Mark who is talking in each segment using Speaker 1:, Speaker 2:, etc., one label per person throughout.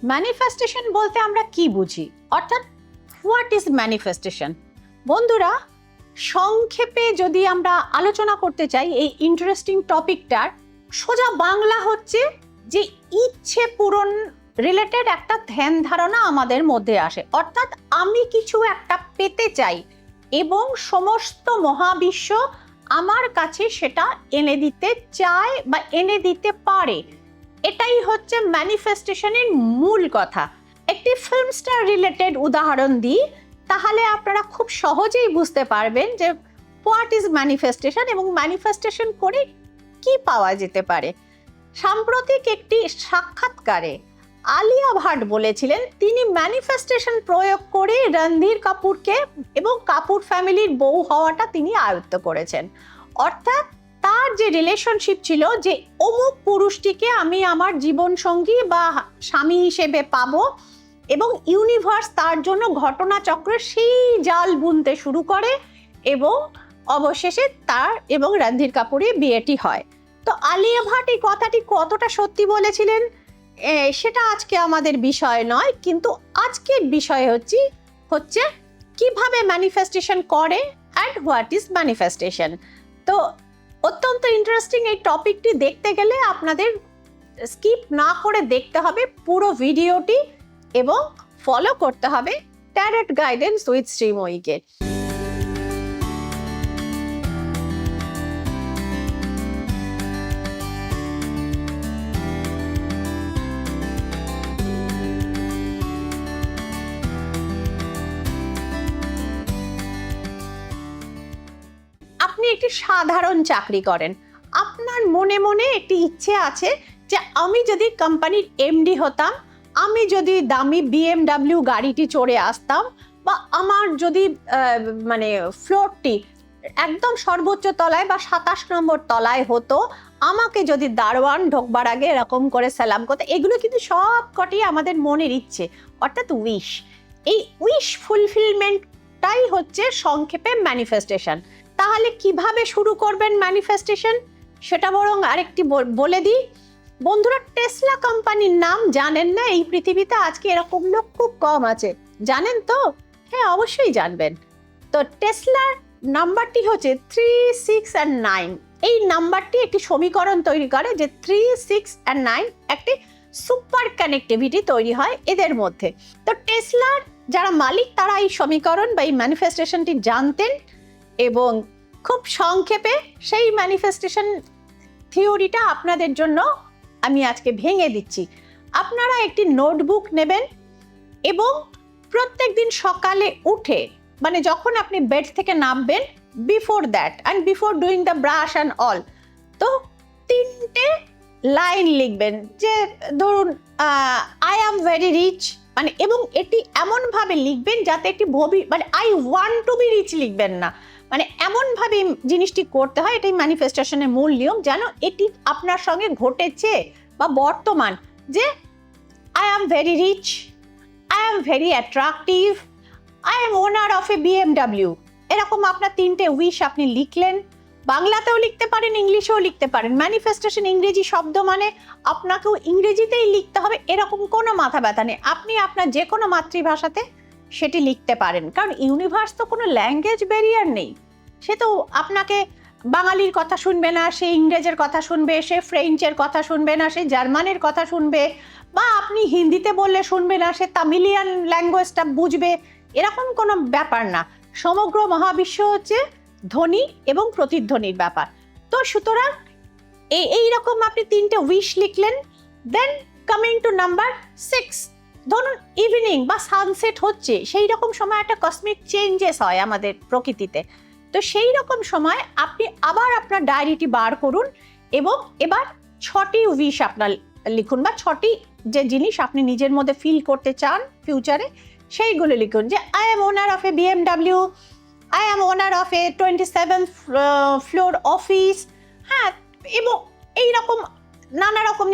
Speaker 1: Manifestation বলতে আমরা কি বুঝি, অর্থাৎ হোয়াট ইজ ম্যানিফেস্টেশন? বন্ধুরা, সংক্ষেপে যদি আমরা আলোচনা করতে চাই এই ইন্টারেস্টিং টপিকটার, সোজা বাংলা হচ্ছে যে ইচ্ছে পূরণ রিলেটেড একটা ধ্যান ধারণা আমাদের মধ্যে আসে। অর্থাৎ আমি কিছু একটা পেতে চাই এবং সমস্ত মহাবিশ্ব আমার কাছে সেটা এনে দিতে চায় বা এনে দিতে পারে। এটাই হচ্ছে ম্যানিফেস্টেশনের মূল কথা। একটি ফিল্ম স্টার রিলেটেড উদাহরণ দিই, তাহলে আপনারা খুব সহজেই বুঝতে পারবেন যে হোয়াট ইজ ম্যানিফেস্টেশন এবং ম্যানিফেস্টেশন করে কি পাওয়া যেতে পারে। সাম্প্রতিক একটি সাক্ষাৎকারে আলিয়া ভাট বলেছিলেন তিনি ম্যানিফেস্টেশন প্রয়োগ করে রণধীর কাপুরকে এবং কাপুর ফ্যামিলির বউ হওয়াটা তিনি আয়ত্ত করেছেন। অর্থাৎ তার যে রিলেশনশিপ ছিল যে অমুক পুরুষটিকে আমি আমার জীবন সঙ্গী বা স্বামী হিসেবে পাবো, এবং ইউনিভার্স তার জন্য ঘটনাচক্রে সেই জাল বুনতে শুরু করে এবং অবশেষে তার এবং রণধীর কাপুরের বিয়েটি হয়। তো আলিয়া ভাট এই কথাটি কতটা সত্যি বলেছিলেন সেটা আজকে আমাদের বিষয় নয়, কিন্তু আজকের বিষয় হচ্ছে কিভাবে ম্যানিফেস্টেশন করে অ্যান্ড হোয়াট ইজ ম্যানিফেস্টেশন। তো অত্যন্ত ইন্টারেস্টিং এই টপিকটি দেখতে গেলে আপনাদের স্কিপ না করে দেখতে হবে পুরো ভিডিওটি এবং ফলো করতে হবে ট্যারট গাইডেন্স উইথ শ্রীময়ীকে। আপনি একটি সাধারণ চাকরি করেন, আপনার মনে মনে একটি ইচ্ছে আছে যে আমি যদি কোম্পানির এমডি হতাম, আমি যদি দামি BMW গাড়িটি চড়ে আসতাম, বা আমার যদি মানে ফ্লোরটি একদম সর্বোচ্চ তলায় বা 27 নম্বর তলায় হতো, আমাকে যদি দারোয়ান ঢোকবার আগে এরকম করে সালাম করতে। এগুলো কিন্তু সব কটি আমাদের মনের ইচ্ছে, অর্থাৎ উইশ। এই উইশ ফুলফিলমেন্টটাই হচ্ছে সংক্ষেপে ম্যানিফেস্টেশন। তাহলে কিভাবে শুরু করবেন ম্যানিফেস্টেশন সেটা বরং আরেকটি বলে দিই। বন্ধুরা, টেসলা কোম্পানির নাম জানেন না? এই পৃথিবীতে আজকে এরকম লোক খুব কম আছে, জানেন তো? হ্যাঁ, অবশ্যই জানবেন। তো টেসলার নাম্বারটি হচ্ছে 3, 6 and 9। এই নাম্বারটি একটি সমীকরণ তৈরি করে যে 3, 6 and 9 একটি সুপার কানেক্টিভিটি তৈরি হয় এদের মধ্যে। তো টেসলার যারা মালিক তারা এই সমীকরণ বা এই ম্যানিফেস্টেশনটি জানতেন, এবং খুব সংক্ষেপে সেই ম্যানিফেস্টেশন থিওরিটা আপনাদের জন্য আমি আজকে ভেঙে দিচ্ছি। আপনারা একটি নোটবুক নেবেন এবং প্রত্যেক দিন সকালে উঠে, মানে যখন আপনি বেড থেকে নামবেন, before that and before doing the brush and all, তো 3টে লাইন লিখবেন যে ধরুন আই অ্যাম ভেরি রিচ, মানে, এবং এটি এমনভাবে লিখবেন যাতে একটি মানে I want to be rich লিখবেন না, মানে এমনভাবে জিনিসটি করতে হয়। এটাই ম্যানিফেস্টেশনের মূল নিয়ম, যেন এটি আপনার সঙ্গে ঘটেছে বা বর্তমান, যে I am very rich, I am very attractive, I am owner of a BMW। এরকম আপনার 3টে উইশ আপনি লিখলেন। বাংলাতেও লিখতে পারেন, ইংলিশেও লিখতে পারেন। ম্যানিফেস্টেশন ইংরেজি শব্দ, মানে আপনাকেও ইংরেজিতেই লিখতে হবে এরকম কোনো মাথা ব্যথা নেই। আপনি আপনার যে কোনো মাতৃভাষাতে সেটি লিখতে পারেন, কারণ ইউনিভার্স তো কোনো ল্যাঙ্গুয়েজ ব্যারিয়ার নেই। সে তো আপনাকে বাঙালির কথা শুনবে না, সে ইংরেজের কথা শুনবে, সে ফ্রেঞ্চের কথা শুনবে না, সে জার্মানের কথা শুনবে, বা আপনি হিন্দিতে বললে শুনবে না, সে তামিলিয়ান ল্যাঙ্গুয়েজটা বুঝবে, এরকম কোনো ব্যাপার না। সমগ্র মহাবিশ্ব হচ্ছে ধ্বনি এবং প্রতিধ্বনির ব্যাপার। তো সুতরাং এইরকম আপনি 3টে উইশ লিখলেন। দেন কামিং টু নাম্বার 6, ধরুন ইভিনিং বা সানসেট হচ্ছে, সেই রকম সময় একটা কসমিক চেঞ্জেস হয় আমাদের প্রকৃতিতে। তো সেই রকম সময় আপনি আবার আপনার ডায়েরিটি বার করুন এবং এবার 6টি উইশ আপনার লিখুন, বা 6টি যে জিনিস আপনি নিজের মধ্যে ফিল করতে চান ফিউচারে, সেইগুলো লিখুন। যে I am owner of a BMW, I am owner of A 27th floor office, হ্যাঁ, এবং এইরকম নানা রকম।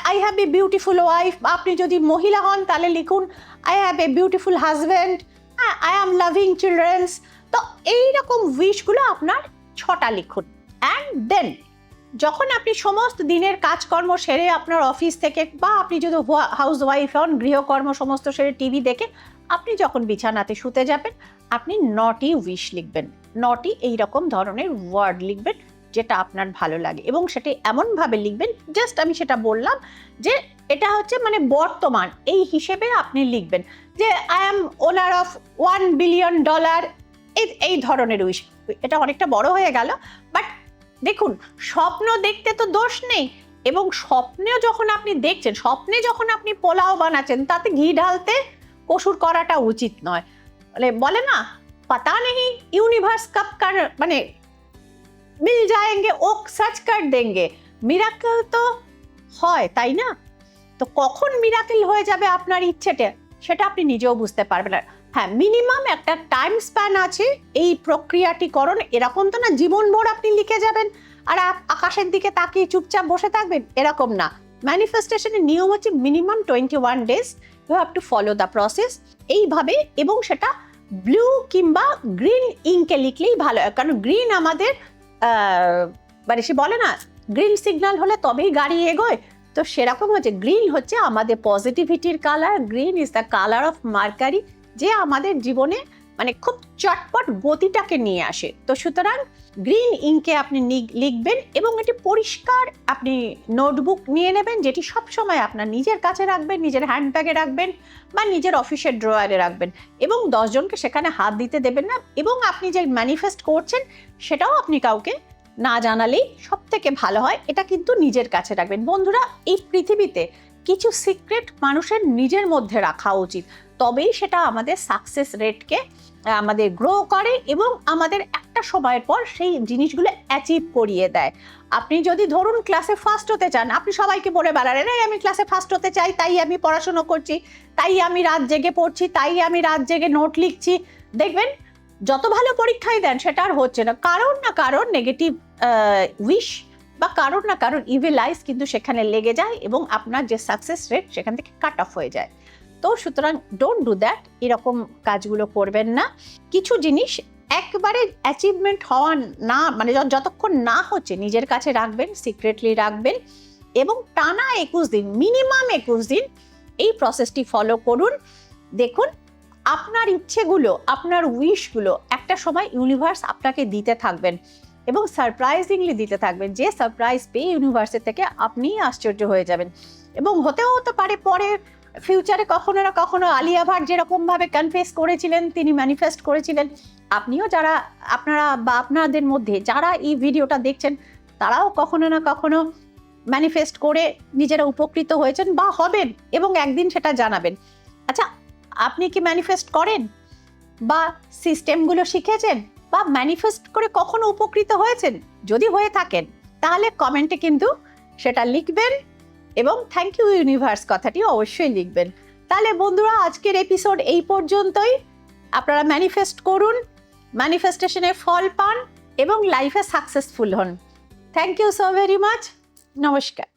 Speaker 1: I have a beautiful wife, আপনি যদি মহিলা হন তাহলে লিখুন I have a beautiful husband, হ্যাঁ, আই অ্যাম লাভিং চিলড্রেন্স। তো এইরকম উইশগুলো আপনার 6টা লিখুন। অ্যান্ড দেন যখন আপনি সমস্ত দিনের কাজকর্ম সেরে আপনার অফিস থেকে, বা আপনি যদি হাউস ওয়াইফ হন, গৃহকর্ম সমস্ত সেরে টিভি দেখে আপনি যখন বিছানাতে শুতে যাবেন, আপনি নটি উইশ লিখবেন, নটি এইরকম ধরনের ওয়ার্ড লিখবেন যেটা আপনার ভালো লাগে, এবং সেটা এমনভাবে লিখবেন, জাস্ট আমি সেটা বললাম যে এটা হচ্ছে মানে বর্তমান এই হিসেবে আপনি লিখবেন যে I am owner of $1 billion, এই ধরনের উইশ। এটা অনেকটা বড় হয়ে গেল, বাট দেখুন, স্বপ্ন দেখতে তো দোষ নেই, এবং স্বপ্নে যখন আপনি দেখছেন, স্বপ্নে যখন আপনি পোলাও বানাচ্ছেন, তাতে ঘি ঢালতে কসুর করাটা উচিত নয়। বলে না, পাতা নেই ইউনিভার্স কব কার মানে মিল যায়েঙ্গে ও সার্চ কর দেঙ্গে, মিরাকেল তো হয়, তাই না? তো কখন মিরাকেল হয়ে যাবে আপনার ইচ্ছেটা, সেটা আপনি নিজেও বুঝতে পারবেন না। হ্যাঁ, মিনিমাম একটা টাইম স্প্যান আছে এই প্রক্রিয়াটিকরণ। এরকম তো না জীবনভর আপনি লিখে যাবেন আর আকাশের দিকে তাকিয়ে চুপচাপ বসে থাকবেন, এরকম না। ম্যানিফেস্টেশনের নিয়ম হচ্ছে minimum 21 days you have to follow the process এইভাবে, এবং সেটা ব্লু কিংবা গ্রিন ইঙ্কে লিখলেই ভালো হয়, কারণ গ্রিন আমাদের মানে সে বলে না গ্রিন সিগন্যাল হলে তবেই গাড়ি এগোয়, তো সেরকম হচ্ছে গ্রিন হচ্ছে আমাদের পজিটিভিটির colour. Green is the colour of Mercury, যে আমাদের জীবনে মানে খুব চটপট গতিটাকে নিয়ে আসে। তো সুতরাং গ্রিন ইঙ্কে আপনি লিখবেন, এবং এটি পরিষ্কার আপনি নোটবুক নিয়ে নেবেন, যেটি সবসময় আপনার নিজের কাছে রাখবেন, নিজের হ্যান্ডব্যাগে রাখবেন বা নিজের অফিসের ড্রয়ারে রাখবেন, এবং 10 জনকে সেখানে হাত দিতে দেবেন না। এবং আপনি যে ম্যানিফেস্ট করছেন সেটাও আপনি কাউকে না জানালেই সব থেকে ভালো হয়, এটা কিন্তু নিজের কাছে রাখবেন। বন্ধুরা, এই পৃথিবীতে কিছু সিক্রেট মানুষের নিজের মধ্যে রাখা উচিত, তবেই সেটা আমাদের সাকসেস রেটকে আমাদের গ্রো করে, এবং আমাদের একটা সময়ের পর সেই জিনিসগুলো অ্যাচিভ করিয়ে দেয়। আপনি যদি ধরুন ক্লাসে ফার্স্ট হতে চান, আপনি সবাইকে বলে বেড়ালেন এই আমি ক্লাসে ফার্স্ট হতে চাই, তাই আমি পড়াশোনা করছি, তাই আমি রাত জেগে পড়ছি, তাই আমি রাত জেগে নোট লিখছি, দেখবেন যত ভালো পরীক্ষায় দেন সেটা আর হচ্ছে না। কারণ না কারণ নেগেটিভ উইশ বা কারণ না কারণ ইভিল আইস কিন্তু সেখানে লেগে যায়, এবং আপনার যে সাকসেস রেট সেখান থেকে কাট অফ হয়ে যায়। তো সুতরাং ডোন্ট ডু দ্যাট, এরকম কাজগুলো করবেন না। কিছু জিনিস একবারে অ্যাচিভমেন্ট হওয়া না, মানে যতক্ষণ না হচ্ছে নিজের কাছে রাখবেন, সিক্রেটলি রাখবেন, এবং টানা 21 দিন, মিনিমাম 21 দিন এই প্রসেসটি ফলো করুন। দেখুন আপনার ইচ্ছেগুলো, আপনার উইশগুলো একটা সময় ইউনিভার্স আপনাকে দিতে থাকবেন, এবং সারপ্রাইজিংলি দিতে থাকবেন, যে সারপ্রাইজ পেয়ে ইউনিভার্সের থেকে আপনি আশ্চর্য হয়ে যাবেন। এবং হতেও হতে পারে পরে ফিউচারে কখনো না কখনো আলিয়া ভাট যেরকম ভাবে কনফেস করেছিলেন, তিনি ম্যানিফেস্ট করেছিলেন, আপনিও যারা আপনারা বা আপনাদের মধ্যে যারা এই ভিডিওটা দেখছেন, তারাও কখনো না কখনো ম্যানিফেস্ট করে নিজেরা উপকৃত হয়েছেন বা হবেন, এবং একদিন সেটা জানাবেন। আচ্ছা, আপনি কি ম্যানিফেস্ট করেন, বা সিস্টেমগুলো শিখেছেন, বা ম্যানিফেস্ট করে কখনো উপকৃত হয়েছেন? যদি হয়ে থাকেন তাহলে কমেন্টে কিন্তু সেটা লিখবেন, এবং থ্যাংক ইউ ইউনিভার্স কথাটি অবশ্যই লিখবেন। তাহলে বন্ধুরা, আজকের এপিসোড এই পর্যন্তই। আপনারা ম্যানিফেস্ট করুন, ম্যানিফেস্টেশনের ফল পান, এবং লাইফে সাকসেসফুল হন। Thank you so very much. নমস্কার।